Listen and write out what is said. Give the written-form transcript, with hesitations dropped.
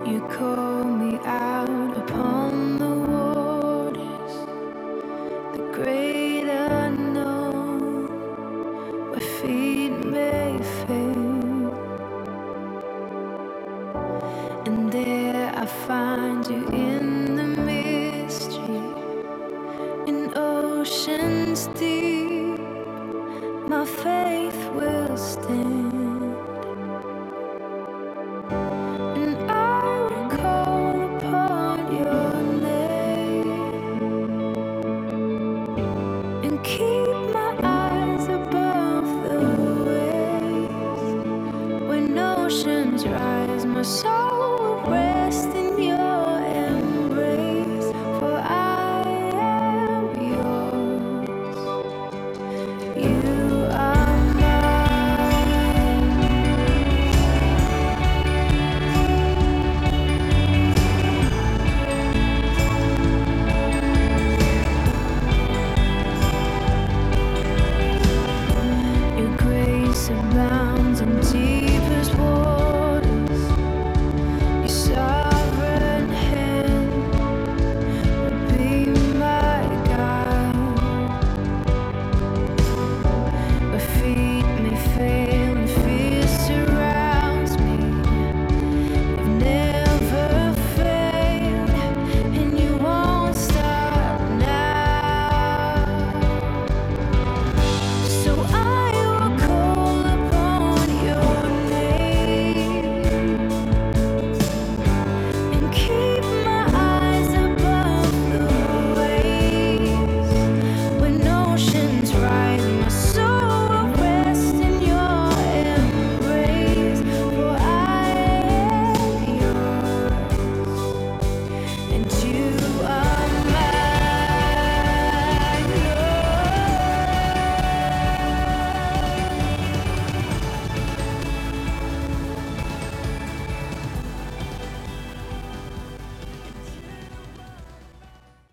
You call me out upon the waters, the great unknown, where feet may fail. And there I find you in the mystery, in oceans deep. My faith will stand, and I will call upon your name, and keep my eyes above the waves. When oceans rise, my soul